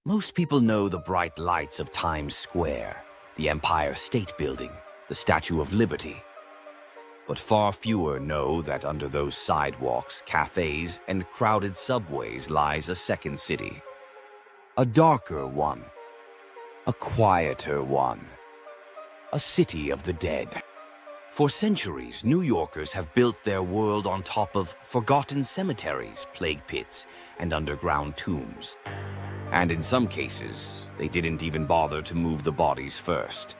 Most people know the bright lights of Times Square, the Empire State Building, the Statue of Liberty. But far fewer know that under those sidewalks, cafes, and crowded subways lies a second city. A darker one. A quieter one. A city of the dead. For centuries, New Yorkers have built their world on top of forgotten cemeteries, plague pits, and underground tombs. And in some cases, they didn't even bother to move the bodies first.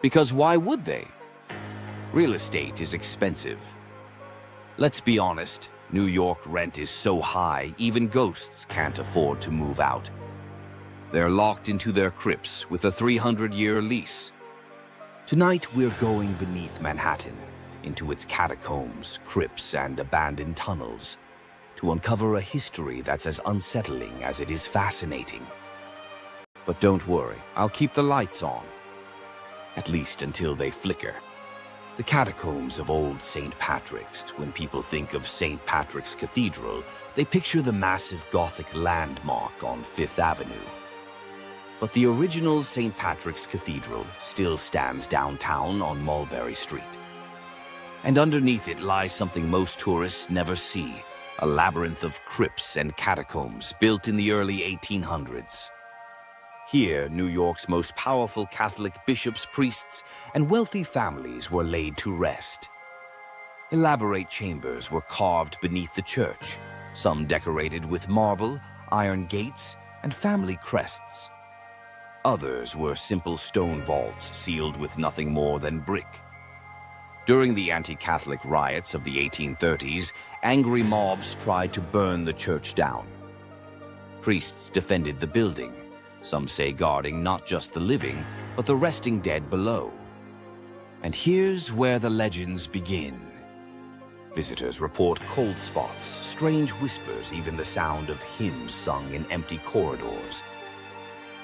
Because why would they? Real estate is expensive. Let's be honest, New York rent is so high, even ghosts can't afford to move out. They're locked into their crypts with a 300-year lease. Tonight, we're going beneath Manhattan, into its catacombs, crypts, and abandoned tunnels, to uncover a history that's as unsettling as it is fascinating. But don't worry, I'll keep the lights on. At least until they flicker. The catacombs of old St. Patrick's. When people think of St. Patrick's Cathedral, they picture the massive Gothic landmark on Fifth Avenue. But the original St. Patrick's Cathedral still stands downtown on Mulberry Street. And underneath it lies something most tourists never see, a labyrinth of crypts and catacombs built in the early 1800s. Here, New York's most powerful Catholic bishops, priests, and wealthy families were laid to rest. Elaborate chambers were carved beneath the church, some decorated with marble, iron gates, and family crests. Others were simple stone vaults sealed with nothing more than brick. During the anti-Catholic riots of the 1830s, angry mobs tried to burn the church down. Priests defended the building, some say guarding not just the living, but the resting dead below. And here's where the legends begin. Visitors report cold spots, strange whispers, even the sound of hymns sung in empty corridors.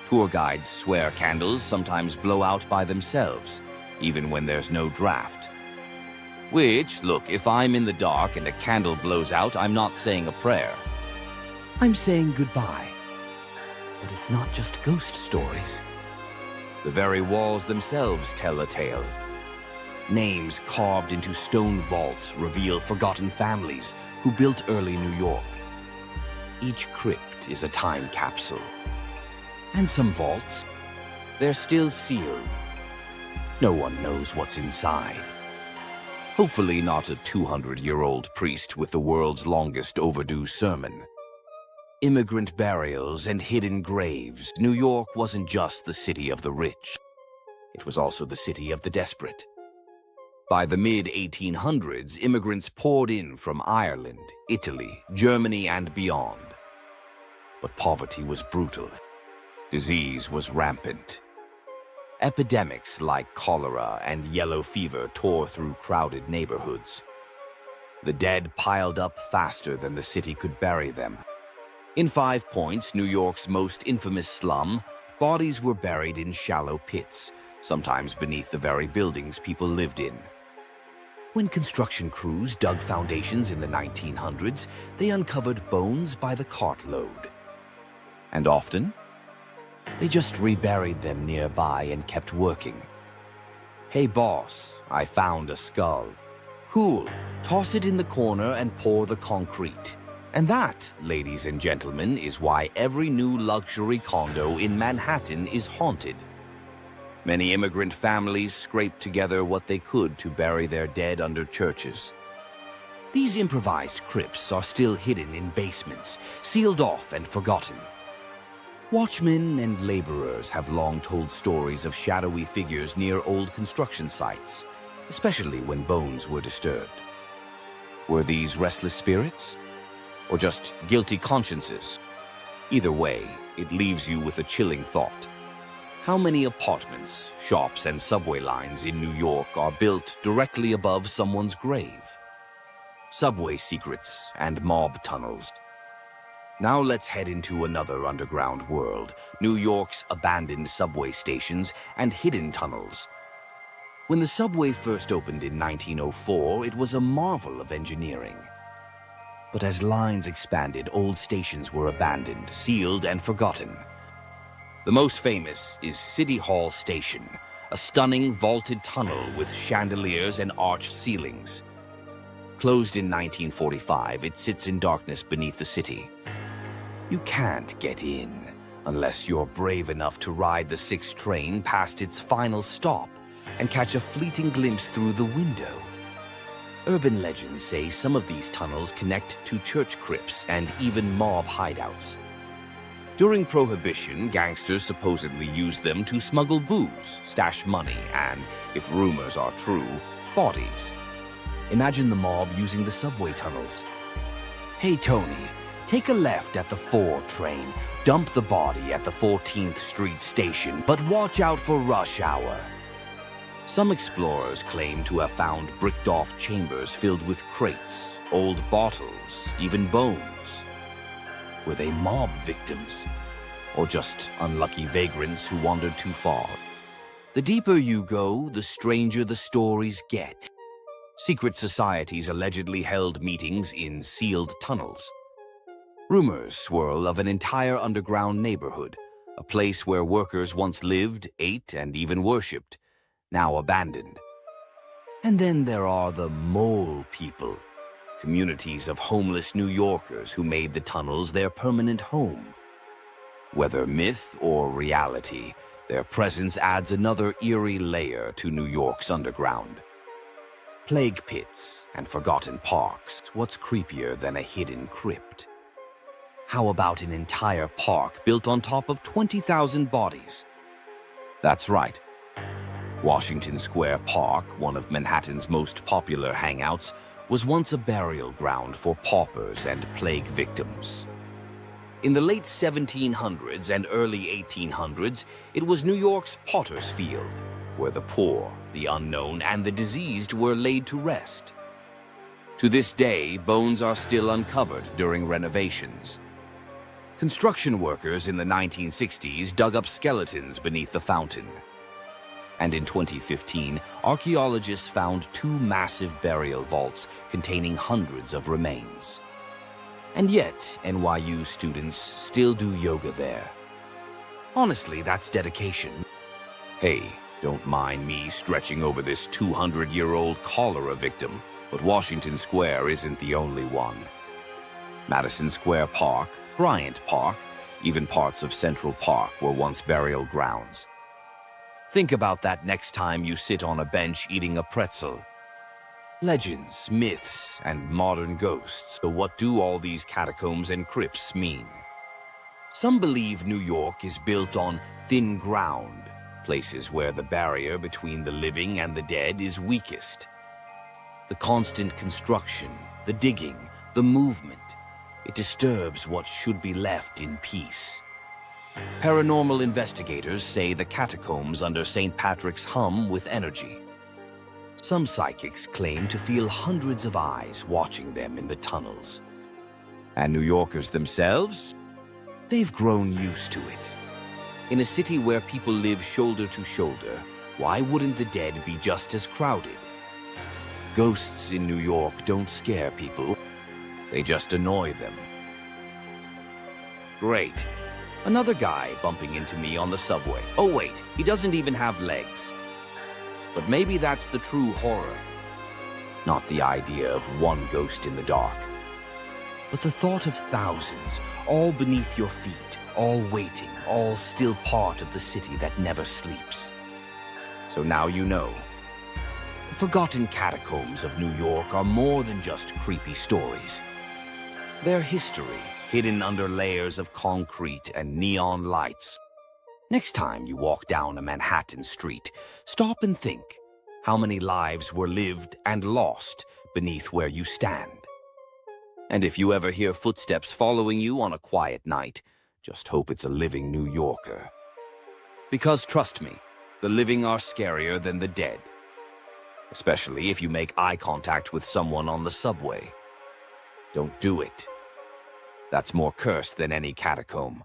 Tour guides swear candles sometimes blow out by themselves, even when there's no draft. Which, look, if I'm in the dark and a candle blows out, I'm not saying a prayer. I'm saying goodbye. But it's not just ghost stories. The very walls themselves tell a tale. Names carved into stone vaults reveal forgotten families who built early New York. Each crypt is a time capsule. And some vaults, they're still sealed. No one knows what's inside. Hopefully not a 200-year-old priest with the world's longest overdue sermon. Immigrant burials and hidden graves, New York wasn't just the city of the rich. It was also the city of the desperate. By the mid-1800s, immigrants poured in from Ireland, Italy, Germany, and beyond. But poverty was brutal. Disease was rampant. Epidemics like cholera and yellow fever tore through crowded neighborhoods. The dead piled up faster than the city could bury them. In 5 Points, New York's most infamous slum, bodies were buried in shallow pits, sometimes beneath the very buildings people lived in. When construction crews dug foundations in the 1900s, they uncovered bones by the cartload. And often, they just reburied them nearby and kept working. Hey boss, I found a skull. Cool, toss it in the corner and pour the concrete. And that, ladies and gentlemen, is why every new luxury condo in Manhattan is haunted. Many immigrant families scraped together what they could to bury their dead under churches. These improvised crypts are still hidden in basements, sealed off and forgotten. Watchmen and laborers have long told stories of shadowy figures near old construction sites, especially when bones were disturbed. Were these restless spirits? Or just guilty consciences? Either way, it leaves you with a chilling thought. How many apartments, shops, and subway lines in New York are built directly above someone's grave? Subway secrets and mob tunnels. Now let's head into another underground world, New York's abandoned subway stations and hidden tunnels. When the subway first opened in 1904, it was a marvel of engineering. But as lines expanded, old stations were abandoned, sealed, and forgotten, The most famous is City Hall Station, a stunning vaulted tunnel with chandeliers and arched ceilings. Closed in 1945, it sits in darkness beneath the city. You can't get in unless you're brave enough to ride the 6 train past its final stop and catch a fleeting glimpse through the window. Urban legends say some of these tunnels connect to church crypts and even mob hideouts. During Prohibition, gangsters supposedly used them to smuggle booze, stash money, and, if rumors are true, bodies. Imagine the mob using the subway tunnels. Hey Tony, take a left at the 4 train, dump the body at the 14th Street station, but watch out for rush hour. Some explorers claim to have found bricked-off chambers filled with crates, old bottles, even bones. Were they mob victims? Or just unlucky vagrants who wandered too far? The deeper you go, the stranger the stories get. Secret societies allegedly held meetings in sealed tunnels. Rumors swirl of an entire underground neighborhood, a place where workers once lived, ate, and even worshipped, now abandoned. And then there are the mole people, communities of homeless New Yorkers who made the tunnels their permanent home. Whether myth or reality, their presence adds another eerie layer to New York's underground. Plague pits and forgotten parks, what's creepier than a hidden crypt? How about an entire park built on top of 20,000 bodies? That's right. Washington Square Park, one of Manhattan's most popular hangouts, was once a burial ground for paupers and plague victims. In the late 1700s and early 1800s, it was New York's Potter's Field, where the poor, the unknown, and the diseased were laid to rest. To this day, bones are still uncovered during renovations. Construction workers in the 1960s dug up skeletons beneath the fountain. And in 2015, archaeologists found 2 massive burial vaults containing hundreds of remains. And yet, NYU students still do yoga there. Honestly, that's dedication. Hey, don't mind me stretching over this 200-year-old cholera victim, but Washington Square isn't the only one. Madison Square Park, Bryant Park, even parts of Central Park were once burial grounds. Think about that next time you sit on a bench eating a pretzel. Legends, myths, and modern ghosts. So what do all these catacombs and crypts mean? Some believe New York is built on thin ground, places where the barrier between the living and the dead is weakest. The constant construction, the digging, the movement, it disturbs what should be left in peace. Paranormal investigators say the catacombs under St. Patrick's hum with energy. Some psychics claim to feel hundreds of eyes watching them in the tunnels. And New Yorkers themselves? They've grown used to it. In a city where people live shoulder to shoulder, why wouldn't the dead be just as crowded? Ghosts in New York don't scare people. They just annoy them. Great. Another guy bumping into me on the subway. Oh wait, he doesn't even have legs. But maybe that's the true horror. Not the idea of one ghost in the dark, but the thought of thousands, all beneath your feet, all waiting, all still part of the city that never sleeps. So now you know. The forgotten catacombs of New York are more than just creepy stories. They're history, hidden under layers of concrete and neon lights. Next time you walk down a Manhattan street, stop and think. How many lives were lived and lost beneath where you stand? And if you ever hear footsteps following you on a quiet night, just hope it's a living New Yorker. Because trust me, the living are scarier than the dead. Especially if you make eye contact with someone on the subway. Don't do it. That's more cursed than any catacomb.